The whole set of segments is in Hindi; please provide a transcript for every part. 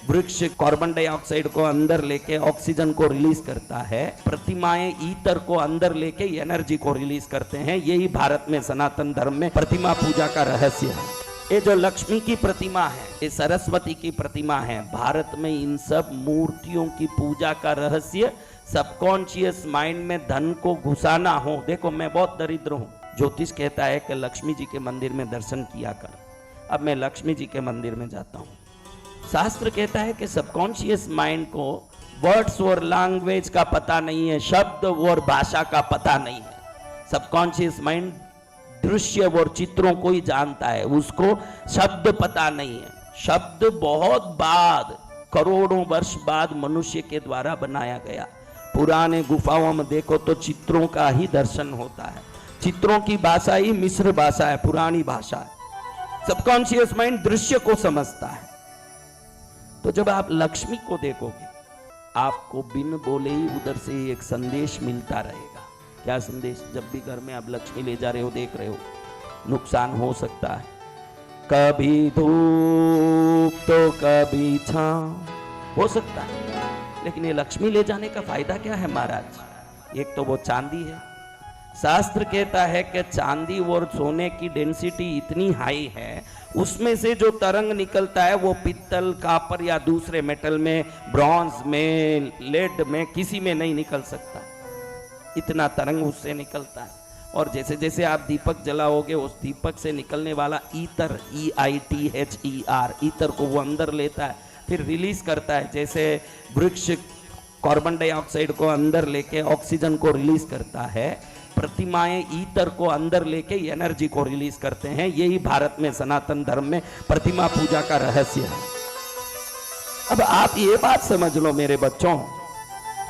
वृक्ष कार्बन डाइऑक्साइड को अंदर लेके ऑक्सीजन को रिलीज करता है, प्रतिमाएं ईथर को अंदर लेके एनर्जी को रिलीज करते हैं। यही भारत में सनातन धर्म में प्रतिमा पूजा का रहस्य है। ये जो लक्ष्मी की प्रतिमा है, ये सरस्वती की प्रतिमा है, भारत में इन सब मूर्तियों की पूजा का रहस्य सबकॉन्शियस माइंड में धन को घुसाना हो। देखो मैं बहुत दरिद्र हूँ, ज्योतिष कहता है कि लक्ष्मी जी के मंदिर में दर्शन किया कर। अब मैं लक्ष्मी जी के मंदिर में जाता हूँ। शास्त्र कहता है कि सबकॉन्शियस माइंड को वर्ड्स और लैंग्वेज का पता नहीं है, शब्द और भाषा का पता नहीं है। सबकॉन्शियस माइंड दृश्य और चित्रों को ही जानता है, उसको शब्द पता नहीं है। शब्द बहुत बाद, करोड़ों वर्ष बाद मनुष्य के द्वारा बनाया गया। पुराने गुफाओं में देखो तो चित्रों का ही दर्शन होता है। चित्रों की भाषा ही मिस्र भाषा है, पुरानी भाषा है। सबकॉन्शियस माइंड दृश्य को समझता है। तो जब आप लक्ष्मी को देखोगे, आपको बिन बोले ही उधर से एक संदेश मिलता रहेगा। क्या संदेश? जब भी घर में आप लक्ष्मी ले जा रहे हो, देख रहे हो, नुकसान हो सकता है, कभी धूप तो कभी छांव हो सकता है, लेकिन ये लक्ष्मी ले जाने का फायदा क्या है महाराज? एक तो वो चांदी है। शास्त्र कहता है कि चांदी और सोने की डेंसिटी इतनी हाई है, उसमें से जो तरंग निकलता है वो पित्तल, कॉपर या दूसरे मेटल में, ब्रॉन्ज में, लेड में, किसी में नहीं निकल सकता। इतना तरंग उससे निकलता है। और जैसे जैसे आप दीपक जलाओगे, उस दीपक से निकलने वाला ईथर, EITHER, ईथर को वो अंदर लेता है, फिर रिलीज करता है। जैसे वृक्ष कार्बन डाइऑक्साइड को अंदर लेके ऑक्सीजन को रिलीज करता है, प्रतिमाएं ईथर को अंदर लेके एनर्जी को रिलीज करते हैं। यही भारत में सनातन धर्म में प्रतिमा पूजा का रहस्य है। अब आप ये बात समझ लो मेरे बच्चों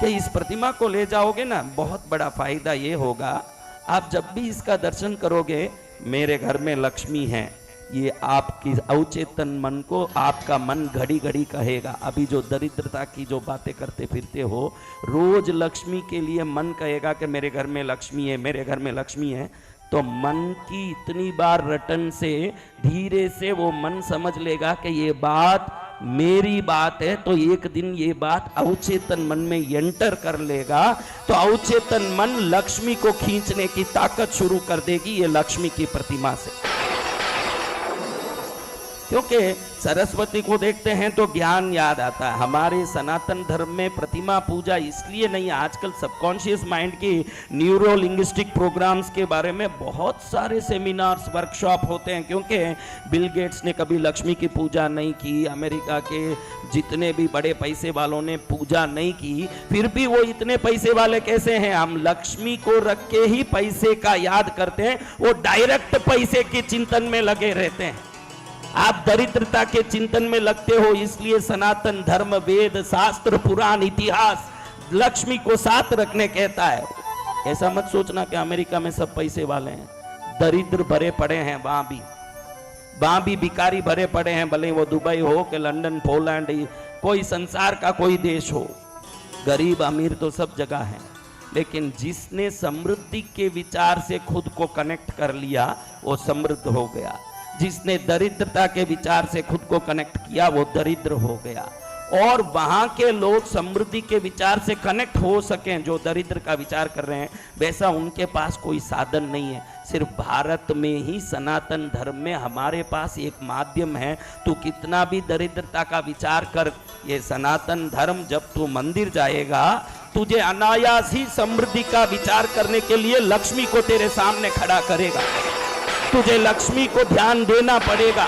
कि इस प्रतिमा को ले जाओगे ना, बहुत बड़ा फायदा ये होगा, आप जब भी इसका दर्शन करोगे, मेरे घर में लक्ष्मी है, ये आपकी अवचेतन मन को आपका मन घड़ी घड़ी कहेगा। अभी जो दरिद्रता की जो बातें करते फिरते हो, रोज लक्ष्मी के लिए मन कहेगा कि मेरे घर में लक्ष्मी है, मेरे घर में लक्ष्मी है। तो मन की इतनी बार रटन से धीरे से वो मन समझ लेगा कि ये बात मेरी बात है। तो एक दिन ये बात अवचेतन मन में एंटर कर लेगा, तो अवचेतन मन लक्ष्मी को खींचने की ताकत शुरू कर देगी, ये लक्ष्मी की प्रतिमा से। क्योंकि सरस्वती को देखते हैं तो ज्ञान याद आता है। हमारे सनातन धर्म में प्रतिमा पूजा इसलिए नहीं, आजकल सबकॉन्शियस माइंड की न्यूरो लिंग्विस्टिक प्रोग्राम्स के बारे में बहुत सारे सेमिनार्स, वर्कशॉप होते हैं। क्योंकि बिल गेट्स ने कभी लक्ष्मी की पूजा नहीं की, अमेरिका के जितने भी बड़े पैसे वालों ने पूजा नहीं की, फिर भी वो इतने पैसे वाले कैसे हैं? हम लक्ष्मी को रख के ही पैसे का याद करते हैं, वो डायरेक्ट पैसे के चिंतन में लगे रहते हैं। आप दरिद्रता के चिंतन में लगते हो, इसलिए सनातन धर्म, वेद, शास्त्र, पुराण, इतिहास लक्ष्मी को साथ रखने कहता है। ऐसा मत सोचना कि अमेरिका में सब पैसे वाले हैं, दरिद्र भरे पड़े हैं, वहां भी भिखारी भरे पड़े हैं, भले वो दुबई हो कि लंदन, पोलैंड, कोई संसार का कोई देश हो, गरीब अमीर तो सब जगह है। लेकिन जिसने समृद्धि के विचार से खुद को कनेक्ट कर लिया, वो समृद्ध हो गया। जिसने दरिद्रता के विचार से खुद को कनेक्ट किया, वो दरिद्र हो गया। और वहां के लोग समृद्धि के विचार से कनेक्ट हो सकें, जो दरिद्र का विचार कर रहे हैं, वैसा उनके पास कोई साधन नहीं है। सिर्फ भारत में ही सनातन धर्म में हमारे पास एक माध्यम है। तू कितना भी दरिद्रता का विचार कर, ये सनातन धर्म जब तू मंदिर जाएगा, तुझे अनायास ही समृद्धि का विचार करने के लिए लक्ष्मी को तेरे सामने खड़ा करेगा। तुझे लक्ष्मी को ध्यान देना पड़ेगा।